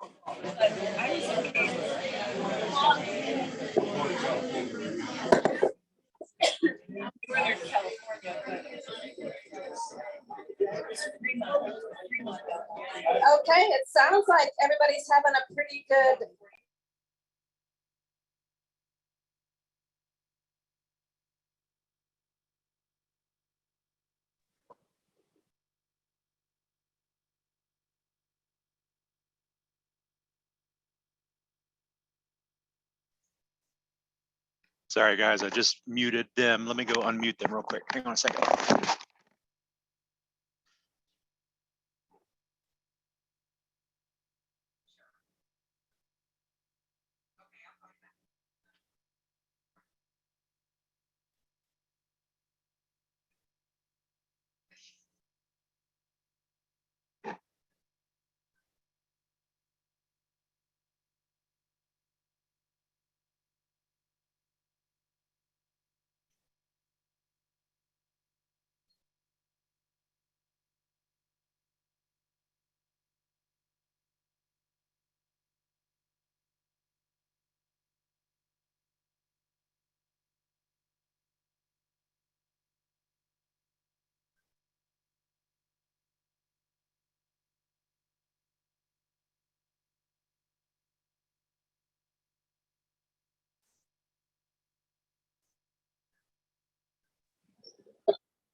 Okay, it sounds like everybody's having a pretty good. Sorry, guys, I just muted them. Let me go unmute them real quick. Hang on a second.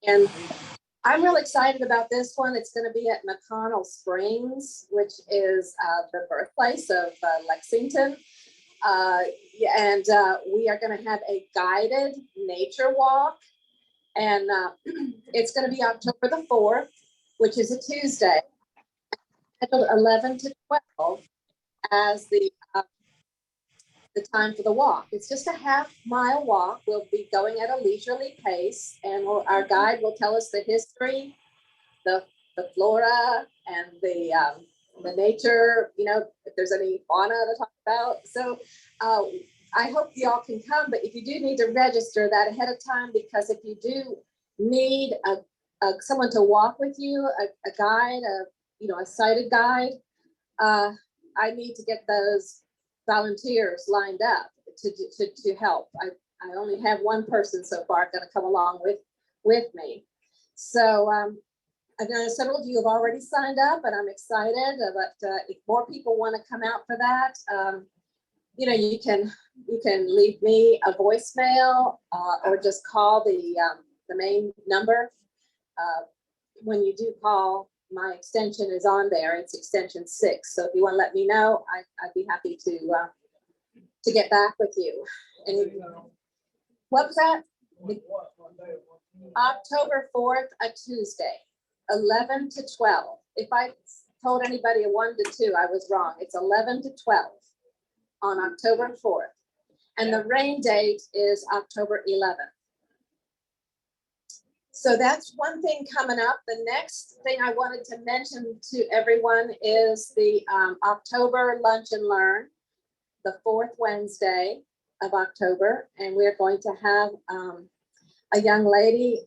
And I'm really excited about this one. It's going to be at McConnell Springs, which is the birthplace of Lexington. And we are going to have a guided nature walk. And it's going to be October the 4th, which is a Tuesday, 11 to 12 as the time for the walk. It's just a half-mile walk. We'll be going at a leisurely pace, and our guide will tell us the history, the flora, and the nature, you know, if there's any fauna to talk about. So I hope y'all can come, but if you do need to register that ahead of time, because if you do need someone to walk with you, a guide, a sighted guide, I need to get those volunteers lined up to help. I only have one person so far going to come along with me. So I know several of you have already signed up, and I'm excited. But if more people want to come out for that, you can leave me a voicemail or just call the main number. When you do call, my extension is on there. It's extension 6. So if you want to let me know, I'd be happy to get back with you. And what was that? October 4th, a Tuesday, 11 to 12. If I told anybody a 1 to 2, I was wrong. It's 11 to 12 on October 4th. And the rain date is October 11th. So that's one thing coming up. The next thing I wanted to mention to everyone is the October Lunch and Learn, the 4th Wednesday of October. And we're going to have a young lady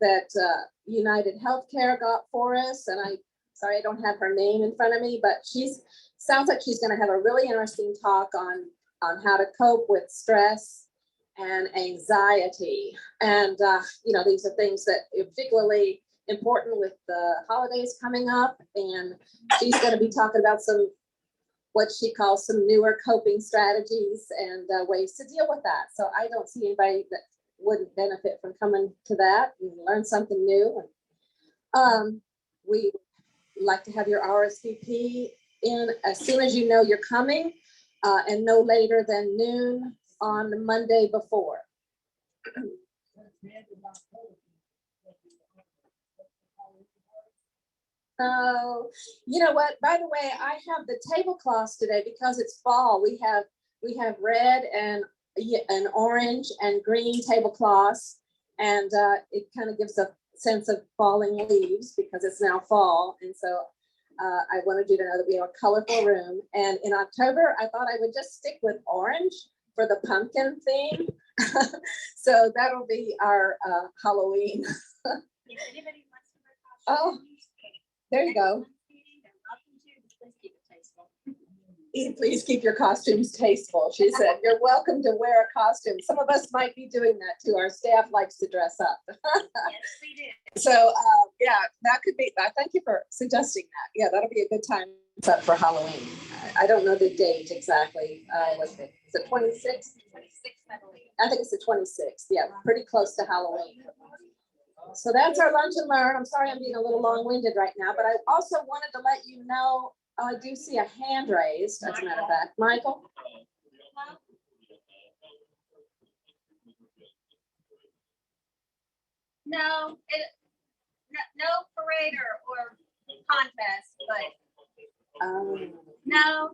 that United Healthcare got for us. And sorry, I don't have her name in front of me, but sounds like she's going to have a really interesting talk on how to cope with stress and anxiety. And, these are things that are particularly important with the holidays coming up. And she's going to be talking about what she calls some newer coping strategies and ways to deal with that. So I don't see anybody that wouldn't benefit from coming to that and learn something new. And we like to have your RSVP in as soon as you know you're coming, and no later than noon on the Monday before. Oh, you know what? By the way, I have the tablecloths today because it's fall. We have red and orange and green tablecloths, and it kind of gives a sense of falling leaves because it's now fall. And so I wanted you to know that we have a colorful room. And in October, I thought I would just stick with orange for the pumpkin theme. So that'll be our Halloween. Oh, there you go. Please keep your costumes tasteful. She said, you're welcome to wear a costume. Some of us might be doing that too. Our staff likes to dress up. Yes, we do. So yeah, that could be, thank you for suggesting that. Yeah, that'll be a good time up for Halloween. I don't know the date exactly. Is it 26th? 26th, I believe. I think it's the 26th. Yeah, pretty close to Halloween. So that's our lunch and learn. I'm sorry I'm being a little long-winded right now, but I also wanted to let you know, I do see a hand raised, as a matter of fact. Michael? No, no parade or contest, but no.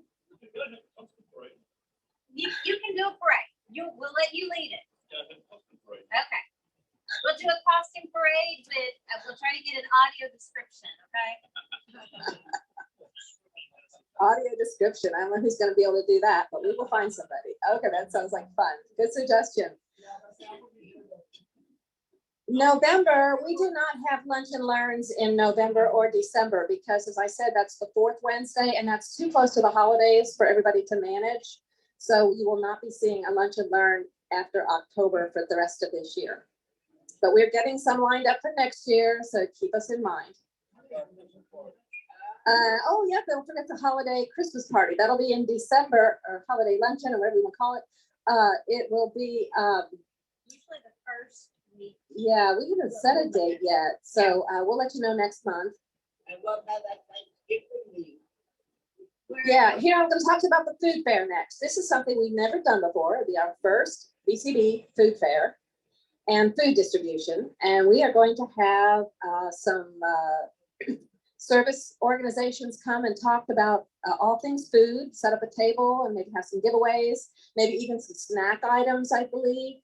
You can do a parade. We'll let you lead it. Okay. We'll do a costume parade, but we'll try to get an audio description, okay? Audio description. I don't know who's going to be able to do that, but we will find somebody. Okay, that sounds like fun. Good suggestion. November, we do not have lunch and learns in November or December because, as I said, that's the fourth Wednesday, and that's too close to the holidays for everybody to manage. So you will not be seeing a lunch and learn after October for the rest of this year. But we're getting some lined up for next year, so keep us in mind. Oh, yeah, don't forget the holiday Christmas party. That'll be in December, or holiday luncheon, or whatever you want to call it. It will be Usually the first week. yeah, we haven't set a date yet, so we'll let you know next month. Yeah, here I'm going to talk about the food fair next. This is something we've never done before. It'll be our first BCB food fair and food distribution, and we are going to have some service organizations come and talk about all things food, set up a table, and maybe have some giveaways, maybe even some snack items, I believe.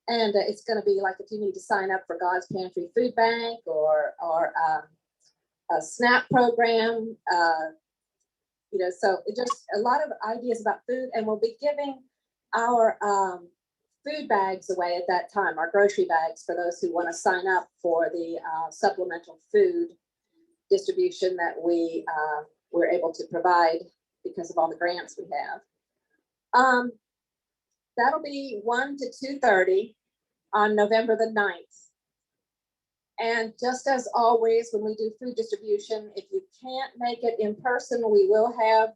And it's going to be like if you need to sign up for God's Pantry Food Bank or a SNAP program, you know, so it just a lot of ideas about food, and we'll be giving our food bags away at that time, our grocery bags for those who want to sign up for the supplemental food distribution that we're able to provide because of all the grants we have. That'll be 1 to 2:30 on November the 9th. And just as always, when we do food distribution, if you can't make it in person, we will have,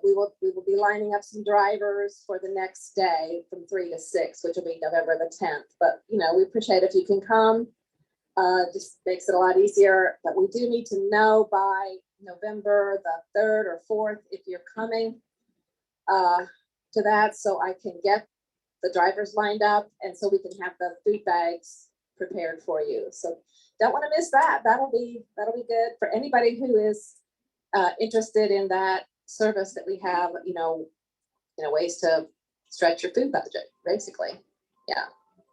we will be lining up some drivers for the next day from 3 to 6, which will be November the 10th. But, you know, we appreciate if you can come. Just makes it a lot easier, but we do need to know by November the 3rd or 4th if you're coming to that, so I can get the drivers lined up and so we can have the food bags prepared for you. So don't want to miss that. That'll be good for anybody who is interested in that service that we have, you know, ways to stretch your food budget, basically. Yeah.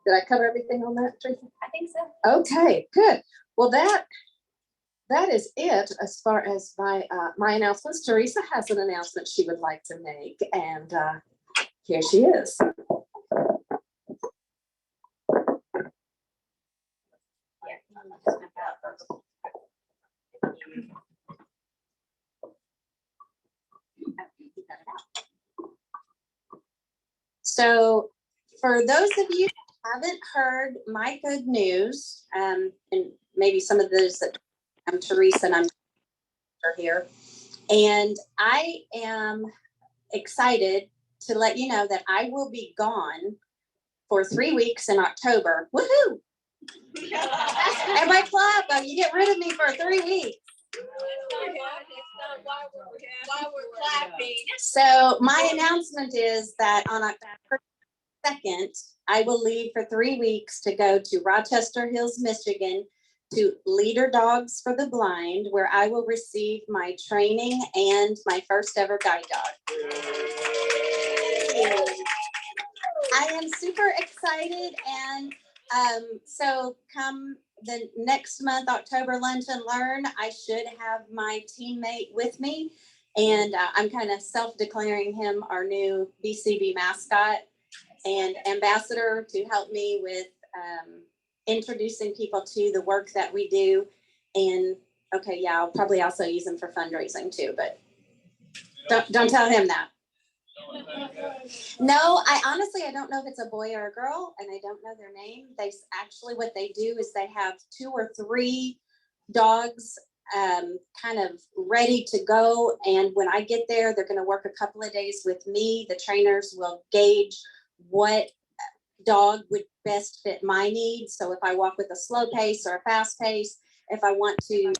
Did I cover everything on that, Teresa? I think so. Okay, good. Well, that is it as far as my announcements. Teresa has an announcement she would like to make, and here she is. So for those of you who haven't heard my good news, and maybe some of those that I'm Teresa and I'm here, and I am excited to let you know that I will be gone for 3 weeks in October. Woohoo! At my club, you get rid of me for 3 weeks. While we're clapping. So my announcement is that on October 2nd, I will leave for 3 weeks to go to Rochester Hills, Michigan, to Leader Dogs for the Blind, where I will receive my training and my first ever guide dog. I am super excited, and so come the next month, October Lunch and Learn, I should have my teammate with me, and I'm kind of self-declaring him our new BCB mascot and ambassador to help me with introducing people to the work that we do. And okay, yeah, I'll probably also use him for fundraising too, but Don't tell him that. No, I honestly, I don't know if it's a boy or a girl, and I don't know their name. They actually, what they do is they have 2 or 3 dogs kind of ready to go. And when I get there, they're going to work a couple of days with me. The trainers will gauge what dog would best fit my needs. So if I walk with a slow pace or a fast pace, if I want to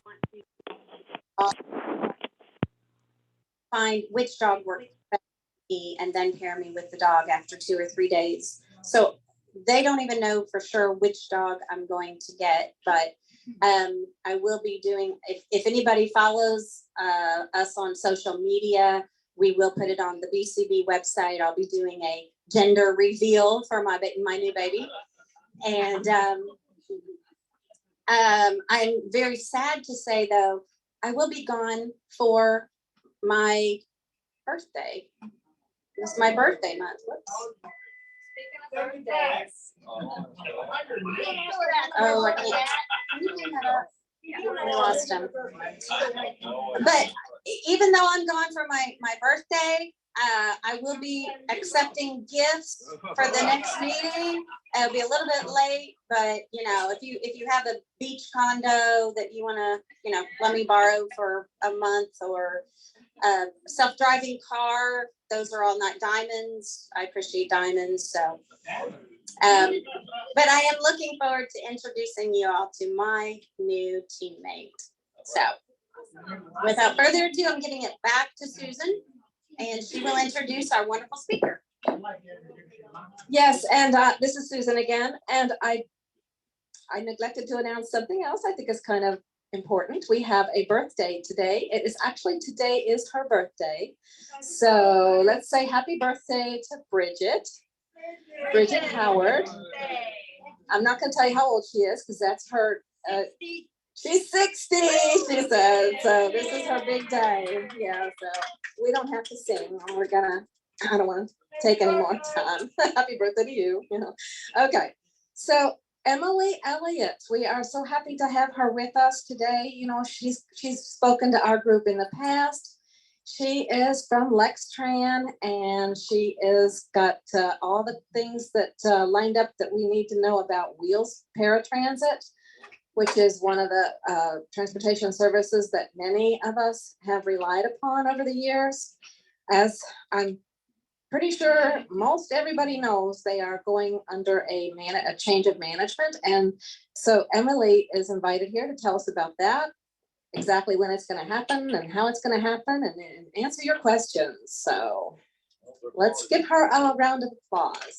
find which dog works best for me and then pair me with the dog after 2 or 3 days. So they don't even know for sure which dog I'm going to get, but I will be doing, if anybody follows us on social media, we will put it on the BCB website. I'll be doing a gender reveal for my new baby. And I'm very sad to say, though, I will be gone for my birthday. It's my birthday month. Whoops. Speaking of birthdays. Oh, I can't. Can you bring that up? I lost him. But even though I'm gone for my birthday, I will be accepting gifts for the next meeting. It'll be a little bit late, but you know, if you have a beach condo that you want to, let me borrow for a month, or a self-driving car, those are all not diamonds. I appreciate diamonds, so. But I am looking forward to introducing you all to my new teammate. So without further ado, I'm giving it back to Susan, and she will introduce our wonderful speaker. Yes, and this is Susan again, and I neglected to announce something else I think is kind of important. We have a birthday today. Today is her birthday. So let's say happy birthday to Bridget Howard. I'm not going to tell you how old she is because that's her. She's 60, she said. So this is her big day. Yeah, so we don't have to sing. I don't want to take any more time. Happy birthday to you. Okay, so Emily Elliott, we are so happy to have her with us today. She's spoken to our group in the past. She is from LexTran, and she is got all the things that lined up that we need to know about wheels paratransit, which is one of the transportation services that many of us have relied upon over the years. As I'm pretty sure most everybody knows, they are going under a change of management. And so Emily is invited here to tell us about that, exactly when it's going to happen and how it's going to happen, and answer your questions. So let's give her a round of applause.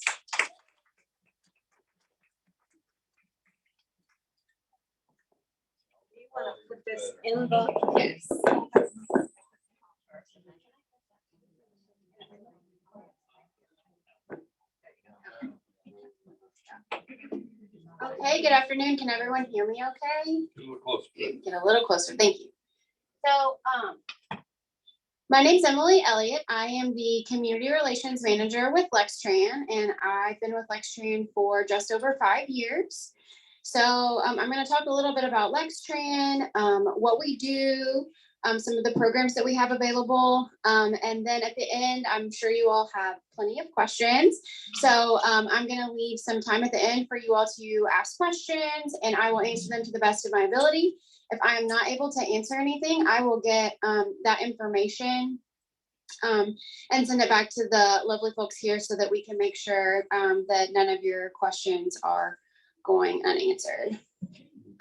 You want to put this in the yes. Okay, good afternoon. Can everyone hear me okay? Get a little closer. Thank you. So, my name's Emily Elliott. I am the Community Relations Manager with LexTran, and I've been with LexTran for just over 5 years. So I'm going to talk a little bit about LexTran, what we do, some of the programs that we have available, and then at the end, I'm sure you all have plenty of questions. So I'm going to leave some time at the end for you all to ask questions, and I will answer them to the best of my ability. If I am not able to answer anything, I will get that information and send it back to the lovely folks here so that we can make sure that none of your questions are going unanswered.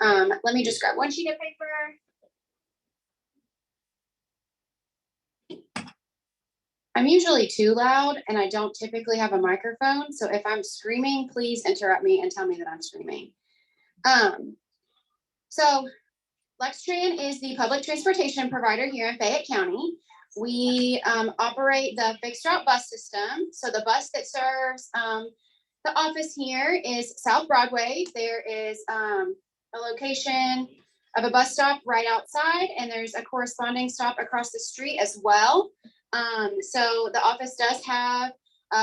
Let me just grab one sheet of paper. I'm usually too loud and I don't typically have a microphone. So if I'm screaming, please interrupt me and tell me that I'm screaming. So LexTran is the public transportation provider here in Fayette County. We operate the fixed route bus system. So the bus that serves the office here is South Broadway. There is a location of a bus stop right outside, and there's a corresponding stop across the street as well. So the office does have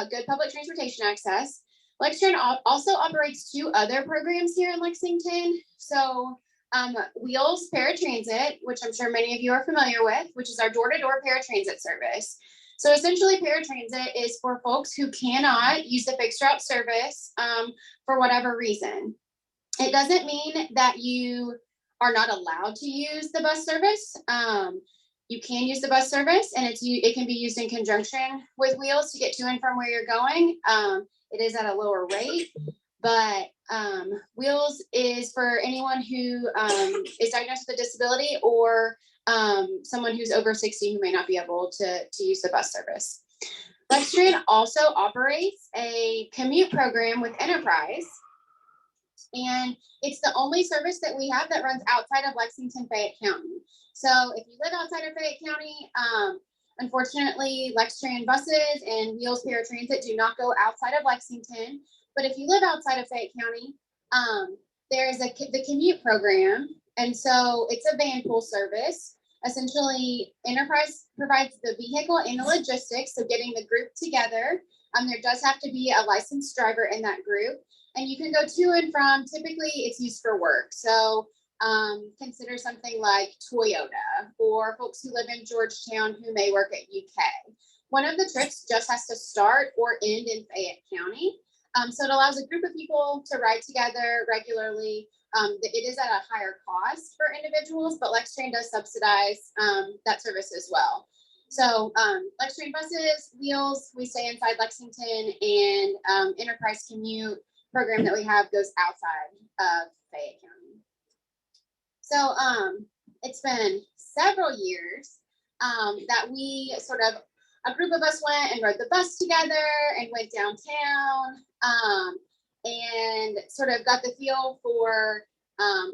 good public transportation access. LexTran also operates 2 other programs here in Lexington. So Wheels Paratransit, which I'm sure many of you are familiar with, which is our door-to-door paratransit service. So essentially, paratransit is for folks who cannot use the fixed route service for whatever reason. It doesn't mean that you are not allowed to use the bus service. You can use the bus service, and it can be used in conjunction with Wheels to get to and from where you're going. It is at a lower rate, but Wheels is for anyone who is diagnosed with a disability or someone who's over 60 who may not be able to use the bus service. LexTran also operates a commute program with Enterprise, and it's the only service that we have that runs outside of Lexington, Fayette County. So if you live outside of Fayette County, unfortunately, LexTran buses and Wheels Paratransit do not go outside of Lexington. But if you live outside of Fayette County, there's the commute program. And so it's a van pool service. Essentially, Enterprise provides the vehicle and the logistics, so getting the group together. There does have to be a licensed driver in that group. And you can go to and from, typically it's used for work. So consider something like Toyota or folks who live in Georgetown who may work at UK. One of the trips just has to start or end in Fayette County. So it allows a group of people to ride together regularly. It is at a higher cost for individuals, but LexTran does subsidize that service as well. So LexTran buses, Wheels, we stay inside Lexington, and Enterprise commute program that we have goes outside of Fayette County. So it's been several years that we a group of us went and rode the bus together and went downtown and sort of got the feel for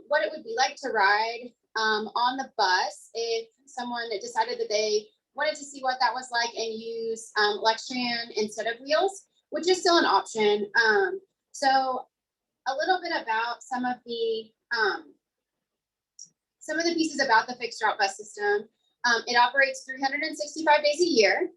what it would be like to ride on the bus if someone decided that they wanted to see what that was like and use LexTran instead of Wheels, which is still an option. So a little bit about some of the pieces about the fixed route bus system. It operates 365 days a year.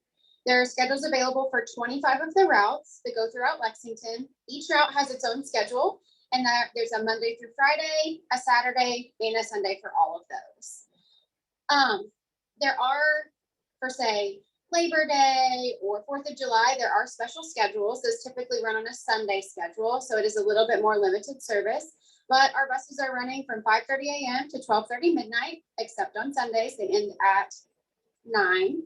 There are schedules available for 25 of the routes that go throughout Lexington. Each route has its own schedule, and there's a Monday through Friday, a Saturday, and a Sunday for all of those. There are, for say, Labor Day or 4th of July, there are special schedules. Those typically run on a Sunday schedule, so it is a little bit more limited service. But our buses are running from 5:30 a.m. to 12:30 midnight, except on Sundays. They end at 9.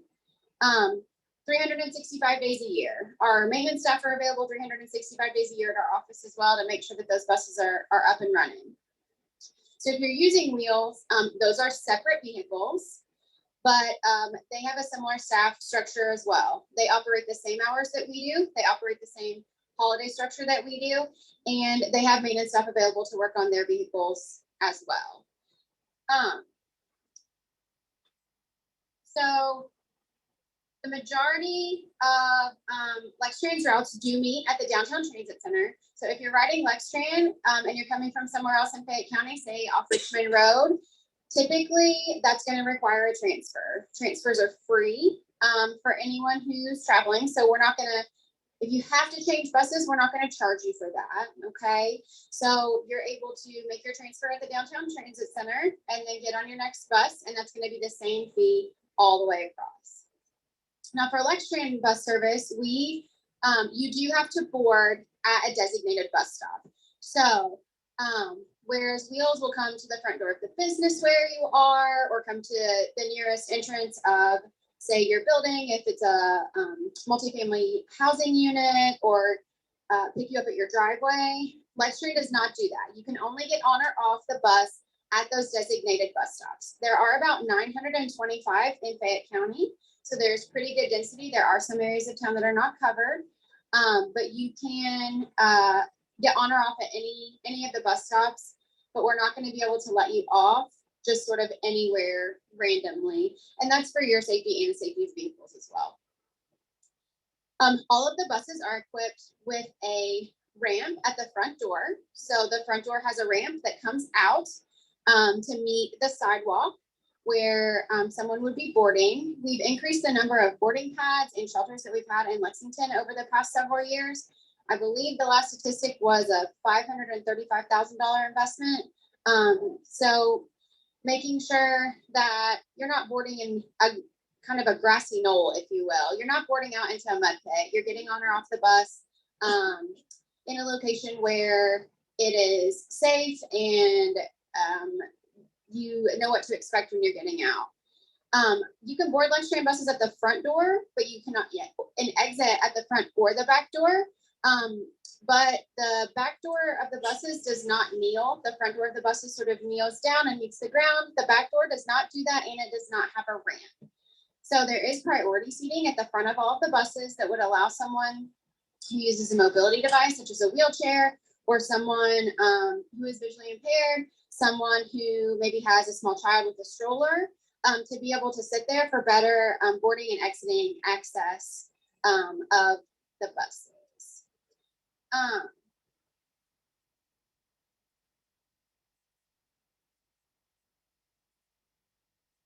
365 days a year. Our maintenance staff are available 365 days a year at our office as well to make sure that those buses are up and running. So if you're using Wheels, those are separate vehicles, but they have a similar staff structure as well. They operate the same hours that we do. They operate the same holiday structure that we do, and they have maintenance staff available to work on their vehicles as well. So the majority of LexTran's routes do meet at the Downtown Transit Center. So if you're riding LexTran and you're coming from somewhere else in Fayette County, say off Richmond Road, typically that's going to require a transfer. Transfers are free for anyone who's traveling. So we're not going to, if you have to change buses, we're not going to charge you for that, okay? So you're able to make your transfer at the Downtown Transit Center and then get on your next bus, and that's going to be the same fee all the way across. Now for LexTran bus service, you do have to board at a designated bus stop. So whereas Wheels will come to the front door of the business where you are, or come to the nearest entrance of, say, your building, if it's a multifamily housing unit, or pick you up at your driveway. LexTran does not do that. You can only get on or off the bus at those designated bus stops. There are about 925 in Fayette County. So there's pretty good density. There are some areas of town that are not covered, but you can get on or off at any of the bus stops, but we're not going to be able to let you off just sort of anywhere randomly. And that's for your safety and the safety of vehicles as well. All of the buses are equipped with a ramp at the front door. So the front door has a ramp that comes out to meet the sidewalk where someone would be boarding. We've increased the number of boarding pads and shelters that we've had in Lexington over the past several years. I believe the last statistic was a $535,000 investment. So making sure that you're not boarding in a kind of a grassy knoll, if you will. You're not boarding out into a mud pit. You're getting on or off the bus in a location where it is safe and you know what to expect when you're getting out. You can board LexTran buses at the front door, but you cannot yet an exit at the front or the back door. But the back door of the buses does not kneel. The front door of the buses sort of kneels down and meets the ground. The back door does not do that, and it does not have a ramp. So there is priority seating at the front of all of the buses that would allow someone who uses a mobility device, such as a wheelchair, or someone who is visually impaired, someone who maybe has a small child with a stroller, to be able to sit there for better boarding and exiting access of the buses.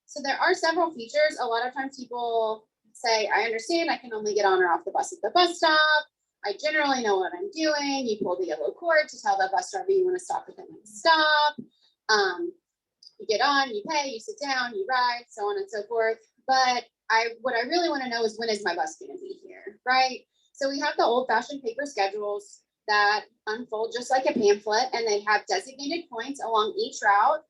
So there are several features. A lot of times people say, I understand I can only get on or off the bus at the bus stop. I generally know what I'm doing. You pull the yellow cord to tell the bus driver you want to stop at the next stop. You get on, you pay, you sit down, you ride, so on and so forth. But what I really want to know is, when is my bus going to be here, right? So we have the old-fashioned paper schedules that unfold just like a pamphlet, and they have designated points along each route.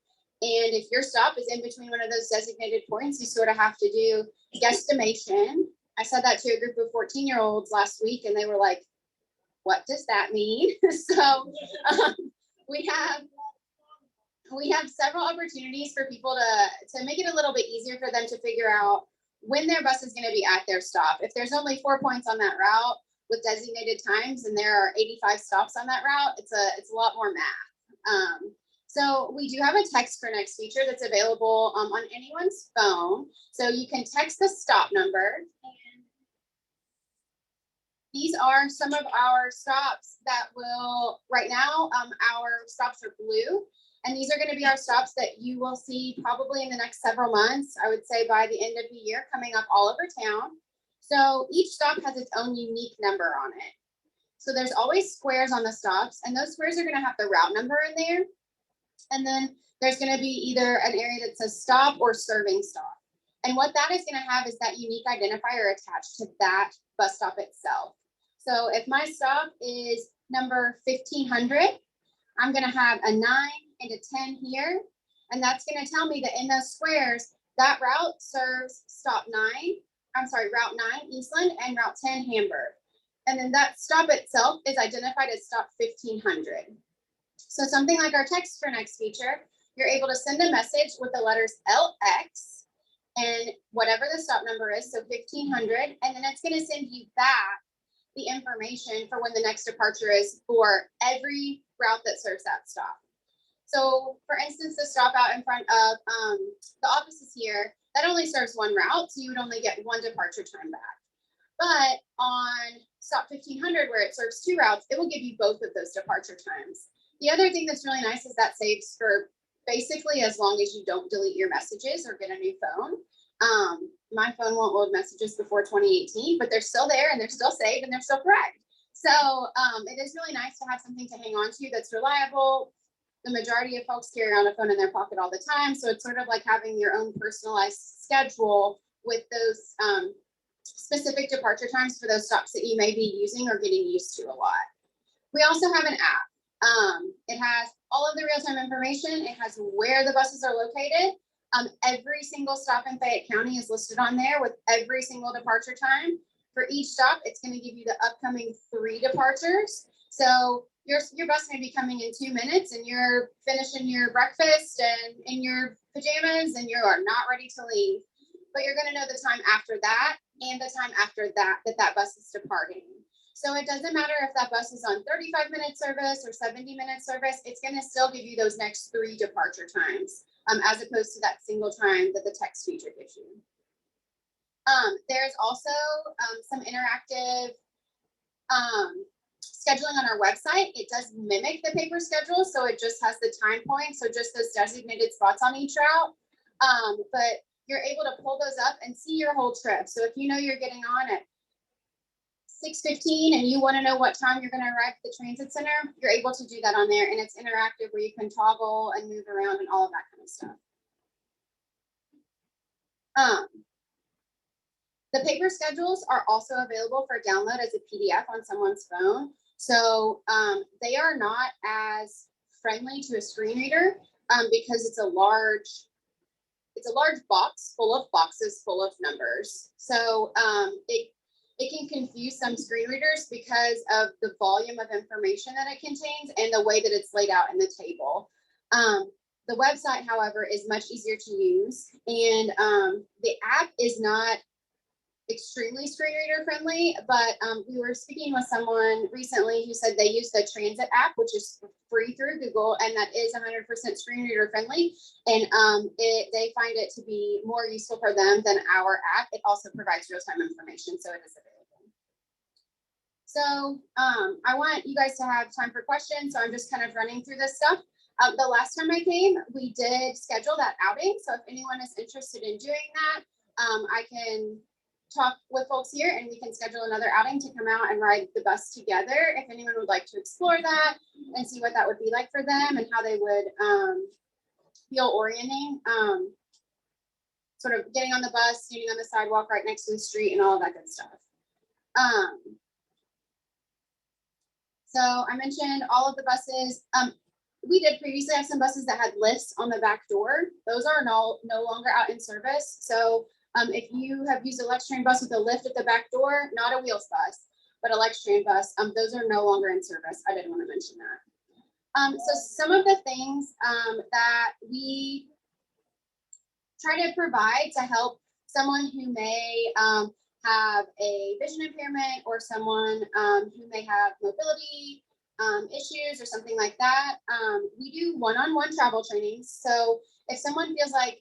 And if your stop is in between one of those designated points, you sort of have to do guesstimation. I said that to a group of 14-year-olds last week, and they were like, what does that mean? So we have several opportunities for people to make it a little bit easier for them to figure out when their bus is going to be at their stop. If there's only 4 points on that route with designated times, and there are 85 stops on that route, it's a lot more math. So we do have a text for next feature that's available on anyone's phone. So you can text the stop number. And these are some of our stops that will, right now, our stops are blue. And these are going to be our stops that you will see probably in the next several months. I would say by the end of the year, coming up all over town. So each stop has its own unique number on it. So there's always squares on the stops, and those squares are going to have the route number in there. And then there's going to be either an area that says stop or serving stop. And what that is going to have is that unique identifier attached to that bus stop itself. So if my stop is number 1500, I'm going to have a 9 and a 10 here. And that's going to tell me that in those squares, that route serves route 9, Eastland, and route 10, Hamburg. And then that stop itself is identified as stop 1500. So something like our text for next feature, you're able to send a message with the letters LX and whatever the stop number is, so 1500, and then it's going to send you back the information for when the next departure is for every route that serves that stop. So for instance, the stop out in front of the offices here, that only serves one route, so you would only get one departure time back. But on stop 1500, where it serves 2 routes, it will give you both of those departure times. The other thing that's really nice is that saves for basically as long as you don't delete your messages or get a new phone. My phone won't load messages before 2018, but they're still there and they're still saved and they're still correct. So it is really nice to have something to hang on to that's reliable. The majority of folks carry around a phone in their pocket all the time. So it's sort of like having your own personalized schedule with those specific departure times for those stops that you may be using or getting used to a lot. We also have an app. It has all of the real-time information. It has where the buses are located. Every single stop in Fayette County is listed on there with every single departure time. For each stop, it's going to give you the upcoming 3 departures. So your bus may be coming in 2 minutes and you're finishing your breakfast and in your pajamas and you are not ready to leave. But you're going to know the time after that and the time after that bus is departing. So it doesn't matter if that bus is on 35-minute service or 70-minute service, it's going to still give you those next 3 departure times, as opposed to that single time that the text feature gives you. There's also some interactive scheduling on our website. It does mimic the paper schedule, so it just has the time points, so just those designated spots on each route. But you're able to pull those up and see your whole trip. So if you know you're getting on at 6:15 and you want to know what time you're going to arrive at the transit center, you're able to do that on there, and it's interactive where you can toggle and move around and all of that kind of stuff. The paper schedules are also available for download as a PDF on someone's phone. So they are not as friendly to a screen reader because it's a large box full of boxes full of numbers. So it can confuse some screen readers because of the volume of information that it contains and the way that it's laid out in the table. The website, however, is much easier to use, and the app is not extremely screen reader friendly, but we were speaking with someone recently who said they use the Transit app, which is free through Google, and that is 100% screen reader friendly, and they find it to be more useful for them than our app. It also provides real-time information, so it is available. So I want you guys to have time for questions, so I'm just kind of running through this stuff. The last time I came, we did schedule that outing, so if anyone is interested in doing that, I can talk with folks here and we can schedule another outing to come out and ride the bus together if anyone would like to explore that and see what that would be like for them and how they would feel orienting, sort of getting on the bus, standing on the sidewalk right next to the street and all of that good stuff. So I mentioned all of the buses. We did previously have some buses that had lifts on the back door. Those are no longer out in service. So if you have used a LexTran bus with a lift at the back door, not a wheels bus, but a LexTran bus, those are no longer in service. I didn't want to mention that. So some of the things that we try to provide to help someone who may have a vision impairment or someone who may have mobility issues or something like that, we do one-on-one travel trainings. So if someone feels like,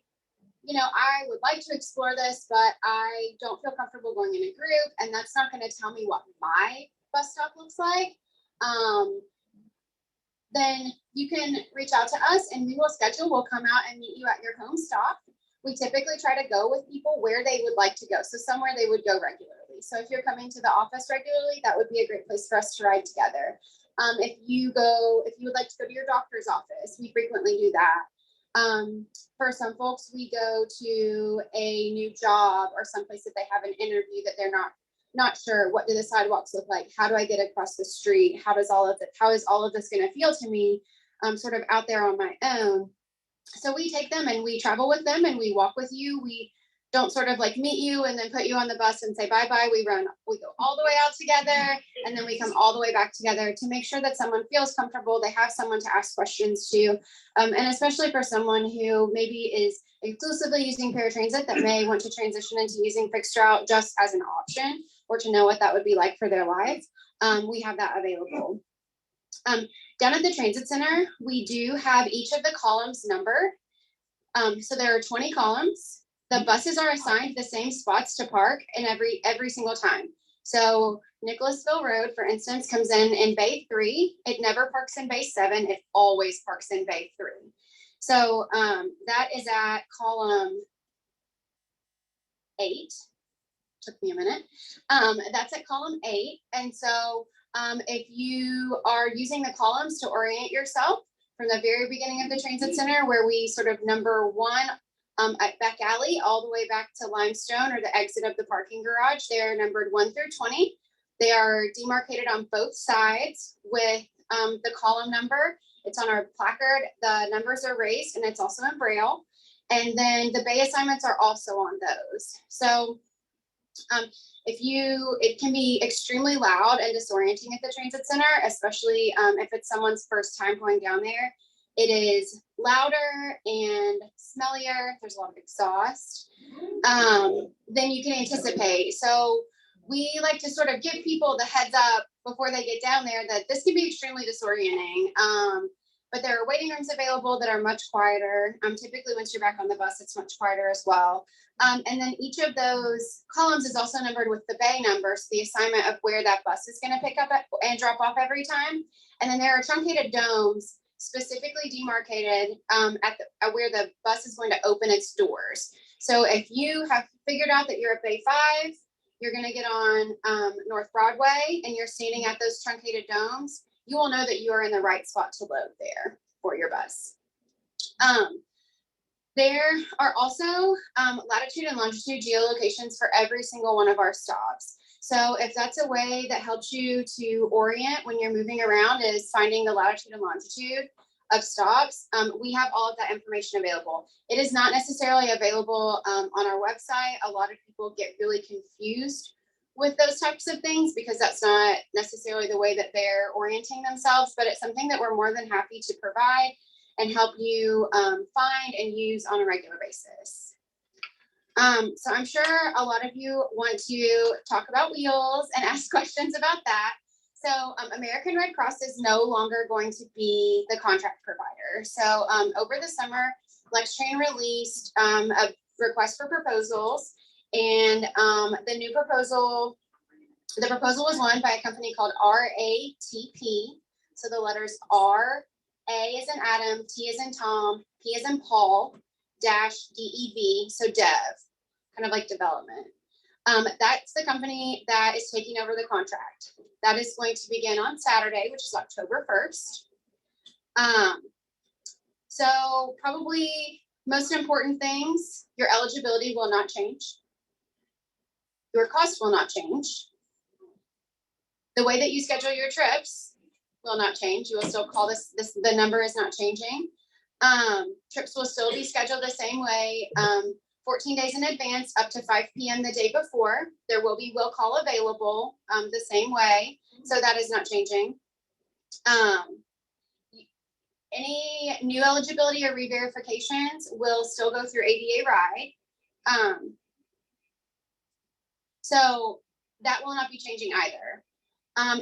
you know, I would like to explore this, but I don't feel comfortable going in a group, and that's not going to tell me what my bus stop looks like, then you can reach out to us and we will schedule. We'll come out and meet you at your home stop. We typically try to go with people where they would like to go, so somewhere they would go regularly. So if you're coming to the office regularly, that would be a great place for us to ride together. If you would like to go to your doctor's office, we frequently do that. For some folks, we go to a new job or someplace that they have an interview that they're not sure. What do the sidewalks look like? How do I get across the street? How is all of this going to feel to me? Sort of out there on my own. So we take them and we travel with them and we walk with you. We don't sort of like meet you and then put you on the bus and say bye-bye. We go all the way out together and then we come all the way back together to make sure that someone feels comfortable. They have someone to ask questions to. And especially for someone who maybe is exclusively using paratransit that may want to transition into using fixed route just as an option or to know what that would be like for their lives. We have that available. Down at the transit center, we do have each of the columns numbered. So there are 20 columns. The buses are assigned the same spots to park in every single time. So Nicholasville Road, for instance, comes in Bay 3. It never parks in Bay 7. It always parks in Bay 3. So that is at column 8. Took me a minute. That's at column 8. And so if you are using the columns to orient yourself from the very beginning of the transit center, where we sort of number 1 at back alley all the way back to Limestone or the exit of the parking garage, they are numbered 1 through 20. They are demarcated on both sides with the column number. It's on our placard. The numbers are raised and it's also in Braille. And then the bay assignments are also on those. So it can be extremely loud and disorienting at the transit center, especially if it's someone's first time going down there. It is louder and smellier. There's a lot of exhaust than you can anticipate. So we like to sort of give people the heads up before they get down there that this can be extremely disorienting. But there are waiting rooms available that are much quieter. Typically, once you're back on the bus, it's much quieter as well. And then each of those columns is also numbered with the bay number, so the assignment of where that bus is going to pick up and drop off every time. And then there are truncated domes specifically demarcated at where the bus is going to open its doors. So if you have figured out that you're at Bay 5, you're gonna get on North Broadway and you're standing at those truncated domes, you will know that you are in the right spot to load there for your bus. There are also latitude and longitude geolocations for every single one of our stops. So if that's a way that helps you to orient when you're moving around, is finding the latitude and longitude of stops, we have all of that information available. It is not necessarily available on our website. A lot of people get really confused with those types of things because that's not necessarily the way that they're orienting themselves, but it's something that we're more than happy to provide and help you find and use on a regular basis. So I'm sure a lot of you want to talk about wheels and ask questions about that. So American Red Cross is no longer going to be the contract provider. So over the summer, LexTran released a request for proposals, and the proposal was won by a company called RATP. So the letters R, A as in Adam, T as in Tom, P as in Paul, dash DEV, so dev, kind of like development. That's the company that is taking over the contract. That is going to begin on Saturday, which is October 1st. So probably most important things, your eligibility will not change. Your cost will not change. The way that you schedule your trips will not change. You will still call the number is not changing. Trips will still be scheduled the same way, 14 days in advance up to 5 p.m. the day before. There will be will call available the same way. So that is not changing. Any new eligibility or re-verifications will still go through ADA Ride. So that will not be changing either.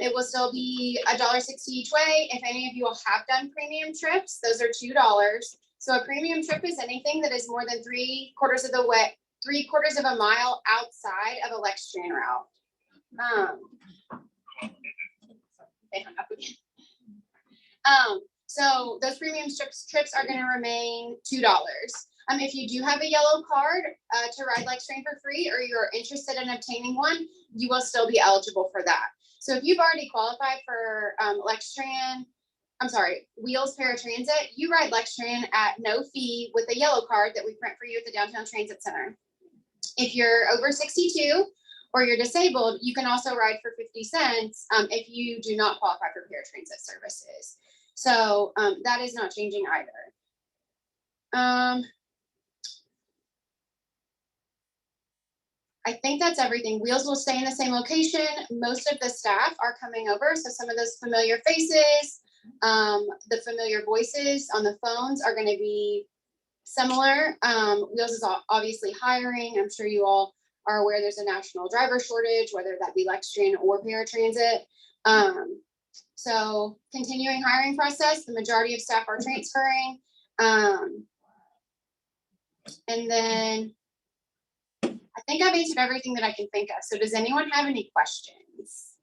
It will still be $1.60 each way. If any of you all have done premium trips, those are $2. So a premium trip is anything that is more than 3/4 of a mile outside of a LexTran route. They hung up again. So those premium trips are going to remain $2. If you do have a yellow card to ride LexTran for free, or you're interested in obtaining one, you will still be eligible for that. So if you've already qualified for Wheels Paratransit, you ride LexTran at no fee with a yellow card that we print for you at the Downtown Transit Center. If you're over 62 or you're disabled, you can also ride for 50 cents if you do not qualify for paratransit services. So that is not changing either. I think that's everything. Wheels will stay in the same location. Most of the staff are coming over. So some of those familiar faces, the familiar voices on the phones are going to be similar. Wheels is obviously hiring. I'm sure you all are aware there's a national driver shortage, whether that be LexTran or paratransit. So continuing hiring process, the majority of staff are transferring. And then I think I've answered everything that I can think of. So does anyone have any questions?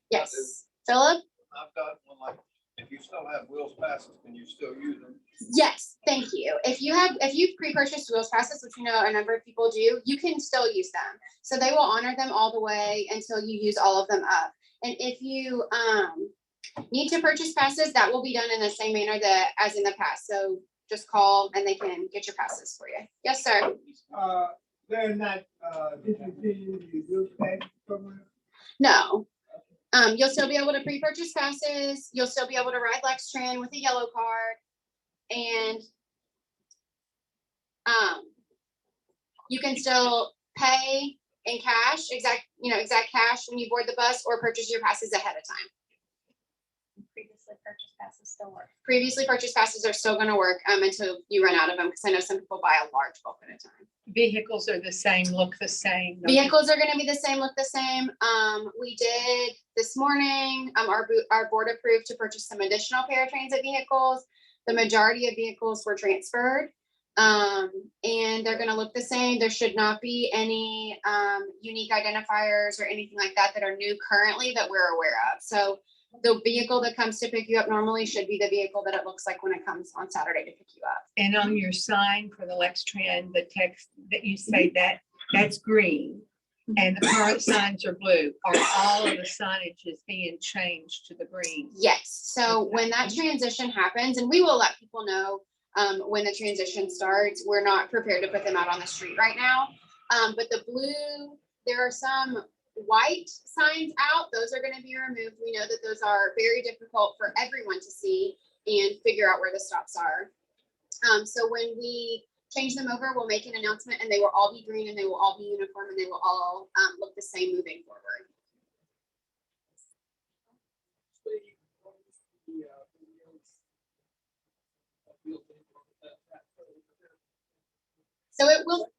Yes, Philip? I've got one, like, if you still have Wheels passes, can you still use them? Yes, thank you. If you've pre-purchased Wheels passes, which we know a number of people do, you can still use them. So they will honor them all the way until you use all of them up. And if you need to purchase passes, that will be done in the same manner as in the past. So just call and they can get your passes for you. Yes, sir. They're not discontinued the Wheels pass program? No. You'll still be able to pre-purchase passes. You'll still be able to ride LexTran with a yellow card. And you can still pay in cash, exact cash when you board the bus, or purchase your passes ahead of time. Previously purchased passes still work. Previously purchased passes are still going to work until you run out of them, because I know some people buy a large bulk at a time. Vehicles are the same, look the same. Vehicles are going to be the same, look the same. We did this morning, our board approved to purchase some additional paratransit vehicles. The majority of vehicles were transferred, and they're going to look the same. There should not be any unique identifiers or anything like that that are new currently that we're aware of. So the vehicle that comes to pick you up normally should be the vehicle that it looks like when it comes on Saturday to pick you up. And on your sign for the LexTran, the text that you say that's green. and the current signs are blue. Are all of the signage is being changed to the green? Yes, so when that transition happens, and we will let people know when the transition starts, we're not prepared to put them out on the street right now. But the blue, there are some white signs out, those are gonna be removed. We know that those are very difficult for everyone to see and figure out where the stops are. So when we change them over, we'll make an announcement and they will all be green and they will all be uniform and they will all look the same moving forward. So it will.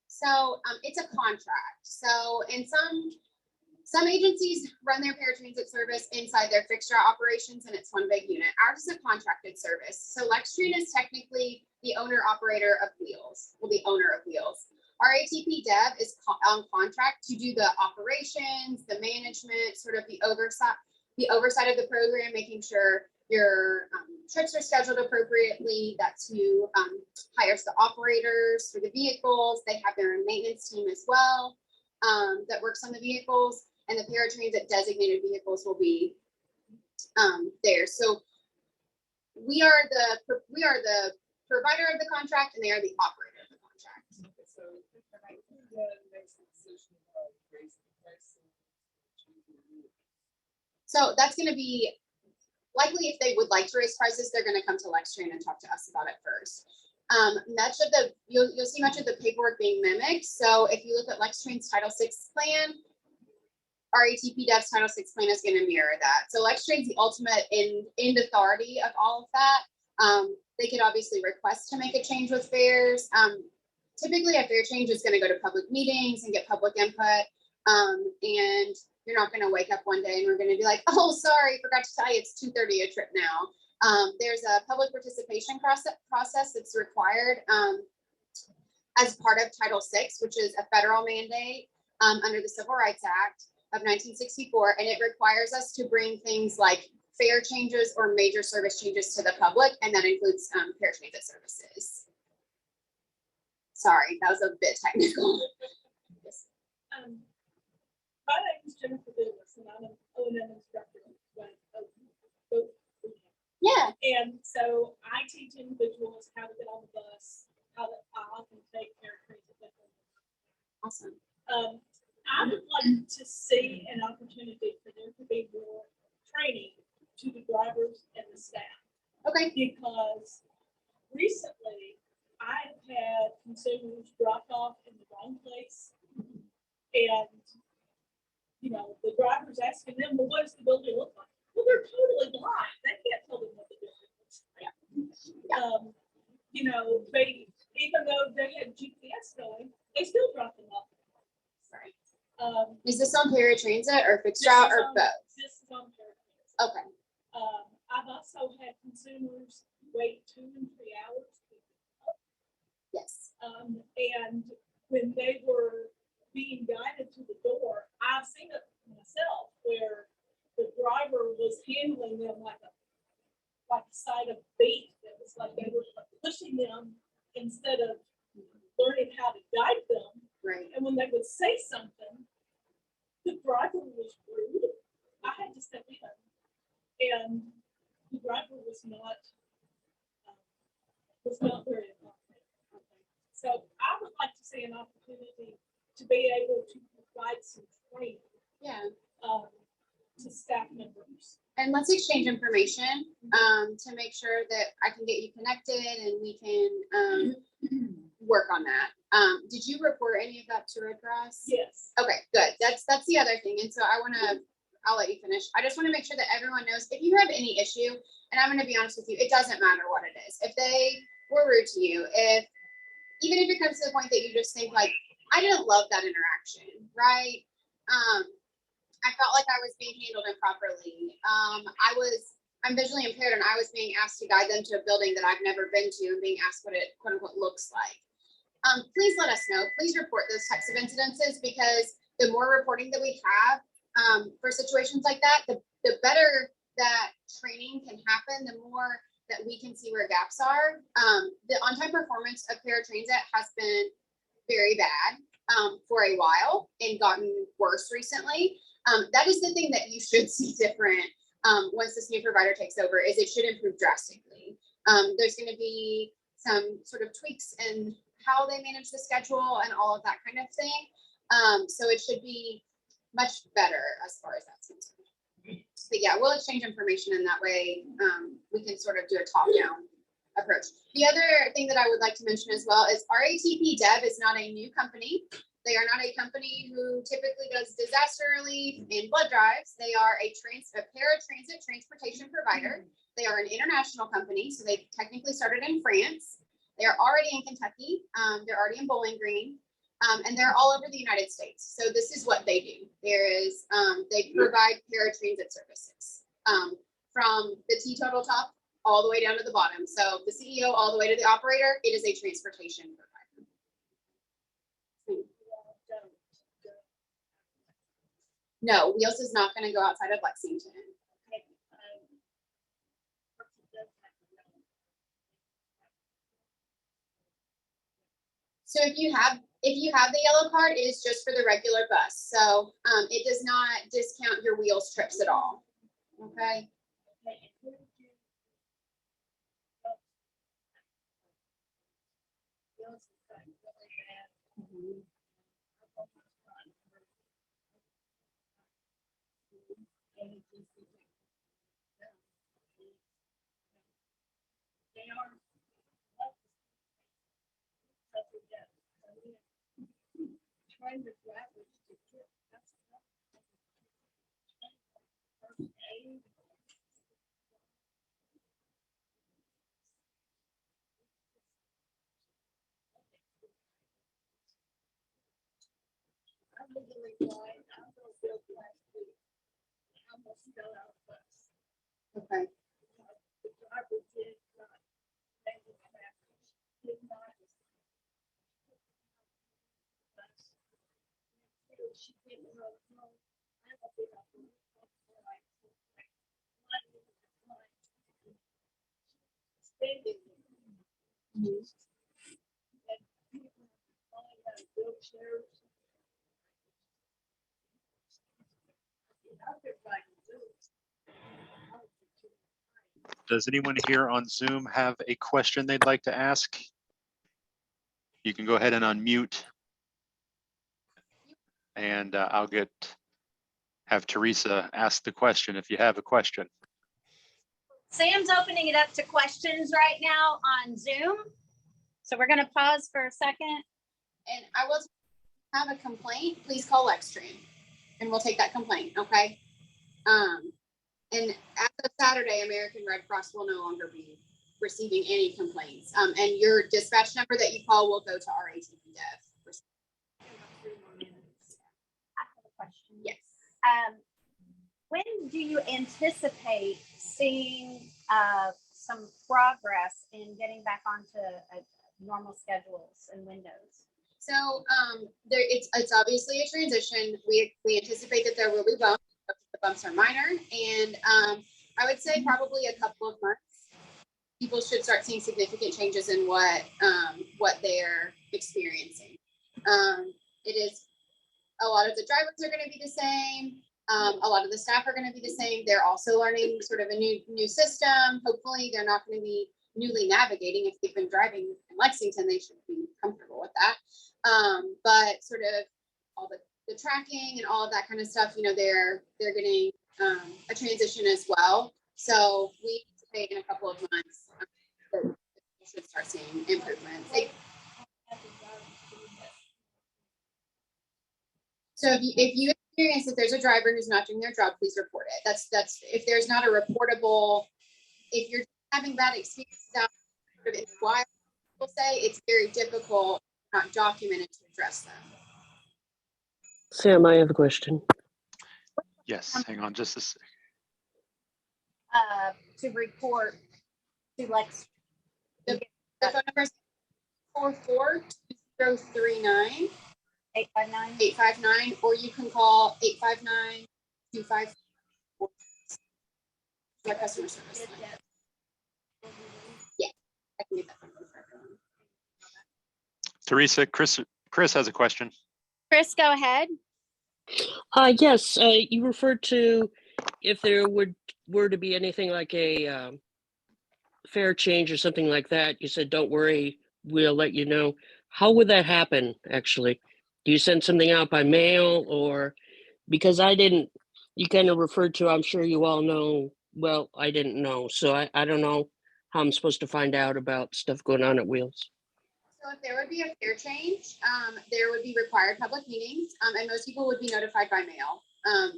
So it's a contract. So in some agencies run their paratransit service inside their fixed route operations and it's one big unit. Ours is a contracted service. So LexTran is technically the owner operator of Wheels, well, the owner of Wheels. Our ATP dev is on contract to do the operations, the management, sort of the oversight of the program, making sure your trips are scheduled appropriately. That's who hires the operators for the vehicles. They have their own maintenance team as well that works on the vehicles, and the paratransit designated vehicles will be there. So we are the provider of the contract, and they are the operator of the contract. So that's going to be likely, if they would like to raise prices, they're going to come to LexTran and talk to us about it first. Much of the you'll see much of the paperwork being mimicked. So if you look at LexTran's Title VI plan, our ATP Dev's Title VI plan is going to mirror that. So LexTran's the ultimate end authority of all of that. They could obviously request to make a change with fares. Typically, a fare change is going to go to public meetings and get public input. And you're not going to wake up one day and we're going to be like, oh, sorry, forgot to tell you it's $2.30 a trip now. There's a public participation process that's required as part of Title VI, which is a federal mandate under the Civil Rights Act of 1964. And it requires us to bring things like fare changes or major service changes to the public. And that includes paratransit services. Sorry, that was a bit technical. Yes. My name is Jennifer Douglas, and I'm an O&M instructor. Yeah. And so I teach individuals how to get on the bus, how to often take paratransit with them. Awesome. I would like to see an opportunity for there to be more training to the drivers and the staff. Okay. Because recently I've had consumers dropped off in the wrong place, and you know, the driver's asking them, well, what does the building look like? Well, they're totally blind. They can't tell them what the building looks like. Yeah. You know, they, even though they had GPS going, they still dropped them off. Right. Is this on paratransit or fixed This route is or on- both? This is on paratransit. Okay. I've also had consumers wait 2 and 3 hours. Yes. And when they were being guided to the door, I've seen it myself where the driver was handling them like a side of beef. It was like they were pushing them instead of learning how to guide them. Right. And when they would say something, the driver was rude. I had to step in, and the driver was not very accommodating. So I would like to see an opportunity to be able to provide some training. Yeah. To staff members. And let's exchange information to make sure that I can get you connected and we can work on that. Did you report any of that to Red Cross? Yes. Okay, good. That's the other thing. And so I'll let you finish. I just want to make sure that everyone knows if you have any issue, and I'm going to be honest with you, it doesn't matter what it is. If they were rude to you, even if it comes to the point that you just think like, I didn't love that interaction, right? I felt like I was being handled improperly. I'm visually impaired and I was being asked to guide them to a building that I've never been to and being asked what it quote unquote looks like. Please let us know. Please report those types of incidences, because the more reporting that we have for situations like that, the better that training can happen, the more that we can see where gaps are. The on-time performance of paratransit has been very bad for a while and gotten worse recently. That is the thing that you should see different once this new provider takes over, is it should improve drastically. There's going to be some sort of tweaks in how they manage the schedule and all of that kind of thing. So it should be much better as far as that's concerned. But yeah, we'll exchange information in that way. We can sort of do a top-down approach. The other thing that I would like to mention as well is RATP Dev is not a new company. They are not a company who typically does disaster relief and blood drives. They are a paratransit transportation provider. They are an international company, so they technically started in France. They are already in Kentucky. They're already in Bowling Green. And they're all over the United States. So this is what they do. They provide paratransit services from the teetotal top all the way down to the bottom. So the CEO all the way to the operator, it is a transportation provider. No, Wheels is not going to go outside of Lexington. So if you have the yellow card, it is just for the regular bus. So it does not discount your Wheels trips at all. Okay. Okay. Does anyone here on Zoom have a question they'd like to ask? You can go ahead and unmute. And I'll have Teresa ask the question if you have a question. Sam's opening it up to questions right now on Zoom. So we're going to pause for a second. And I will have a complaint. Please call LexTran, and we'll take that complaint. Okay. And as of Saturday, American Red Cross will no longer be receiving any complaints. And your dispatch number that you call will go to RATP Dev. Yes. When do you anticipate seeing some progress in getting back onto normal schedules and windows? So it's obviously a transition. We anticipate that there will be bumps. The bumps are minor, and I would say probably a couple of months, people should start seeing significant changes in what they're experiencing. It is a lot of the drivers are going to be the same. A lot of the staff are going to be the same. They're also learning sort of a new system. Hopefully, they're not going to be newly navigating. If they've been driving in Lexington, they should be comfortable with that. But sort of all the tracking and all of that kind of stuff, they're getting a transition as well. So we anticipate in a couple of months that we should start seeing improvements. So if you experience that there's a driver who's not doing their job, please report it. That's if there's not a reportable, if you're having bad experiences out in the wild, people say it's very difficult, not documented, to address them. Sam, I have a question. Yes, hang on just a second. To report to Lex. The phone number is 44239 859, or you can call 859-254. Our customer service line. I can get that from you for everyone. Teresa, Chris has a question. Chris, go ahead. Yes, you referred to if there were to be anything like a fare change or something like that. You said, don't worry, we'll let you know. How would that happen, actually? Do you send something out by mail or because I didn't, you kind of referred to, I'm sure you all know, well, I didn't know. So I don't know how I'm supposed to find out about stuff going on at Wheels. So if there would be a fare change, there would be required public meetings, and most people would be notified by mail,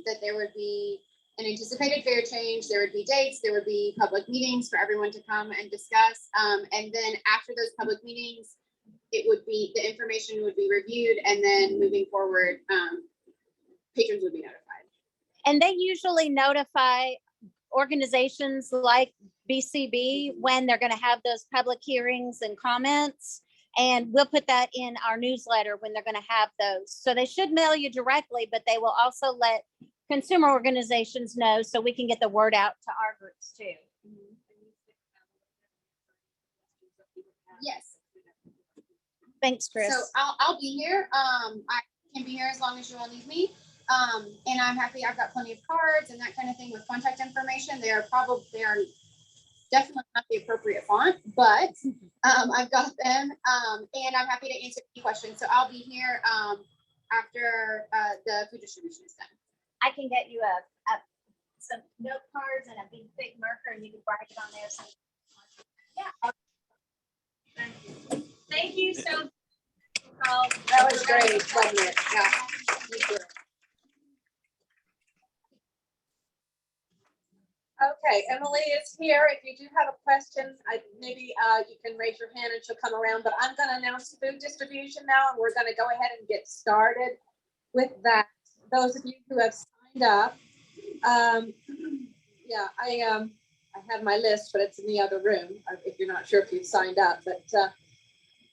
that there would be an anticipated fare change, there would be dates, there would be public meetings for everyone to come and discuss. And then after those public meetings, it would be, the information would be reviewed, and then moving forward, patrons would be notified. And they usually notify organizations like BCB when they're going to have those public hearings and comments. And we'll put that in our newsletter when they're going to have those. So they should mail you directly, but they will also let consumer organizations know so we can get the word out to our groups too. Yes. Thanks, Chris. So I'll be here. I can be here as long as you all need me. And I'm happy. I've got plenty of cards and that kind of thing with contact information. They are definitely not the appropriate font, but I've got them. And I'm happy to answer any questions. So I'll be here after the food distribution is done. I can get you some note cards and a big thick marker and you can write it on there. So yeah. Thank you so much. That was great, wasn't it? Yeah. You too. Okay, Emily is here. If you do have a question, maybe you can raise your hand and she'll come around, but I'm going to announce food distribution now, and we're going to go ahead and get started with that. Those of you who have signed up, yeah, I have my list, but it's in the other room if you're not sure if you've signed up, but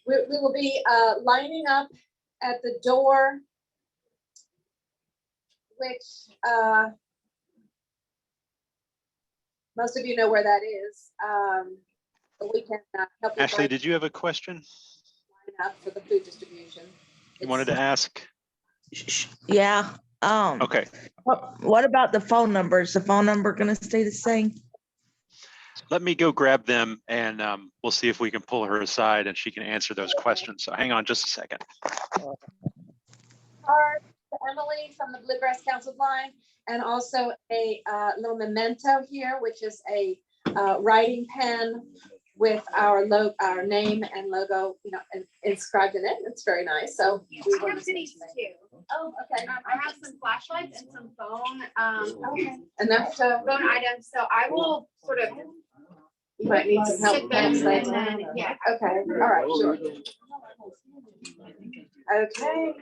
we will be lining up at the door, which most of you know where that is. But we can help you. Ashley, did you have a question? Line up for the food distribution. You wanted to ask? Yeah. Okay. What about the phone number? Is the phone number going to stay the same? Let me go grab them and we'll see if we can pull her aside and she can answer those questions. So hang on just a second. Card to Emily from the Bluegrass Council line, and also a little memento here, which is a writing pen with our name and logo, inscribed in it. It's very nice. So we I have these too. Oh, okay. I have some flashlights and some phone, Okay. Enough to. phone items. So I will sort of. You might need some help. Sit there and then, yeah. Okay. All right. Sure. Okay.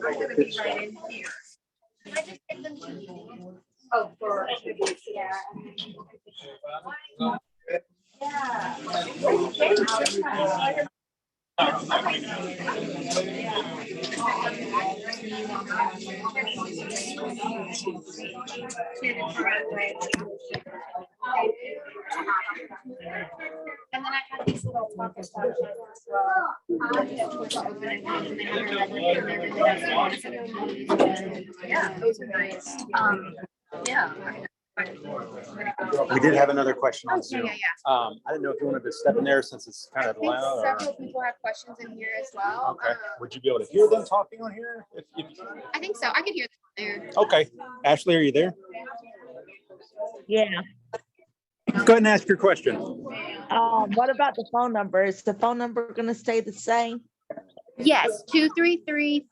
I'm gonna be right in here. Can I just give them to you? Oh, for, yeah. Yeah. And then I had these little pocket pouches as well. Yeah, those are nice. Yeah. We did have another question on Zoom. Yeah. I didn't know if you wanted to step in there since it's kind I of think loud. several people have questions in here as well. Okay. Would you be able to hear them talking on here? I think so. I can hear them there. Okay. Ashley, are you there? Yeah. Go ahead and ask your question. What about the phone number? Is the phone number going to stay the same? Yes, 233-3433.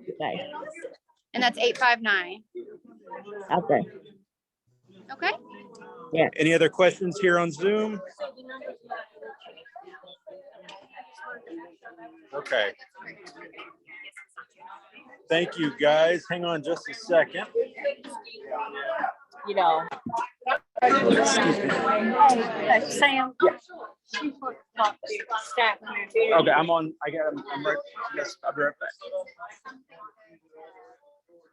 Okay. And that's 859. Okay. Okay. Yeah. Any other questions here on Zoom? Okay. Thank you, guys. Hang on just a second. You know. Sam. Yeah. talk to staff members. Okay, I'm on, I'm right, yes, I'll be right back.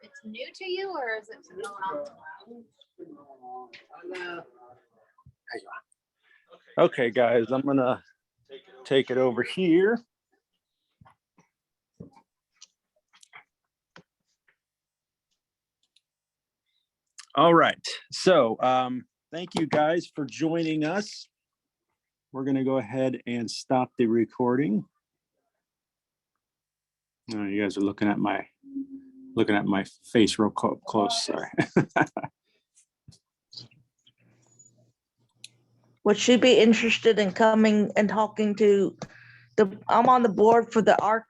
It's new to you or is it? Okay, guys, I'm gonna take it over here. All right, so thank you guys for joining us. We're gonna go ahead and stop the recording. Oh, you guys are looking at my face real close, sorry. Would she be interested in coming and talking to I'm on the board for the art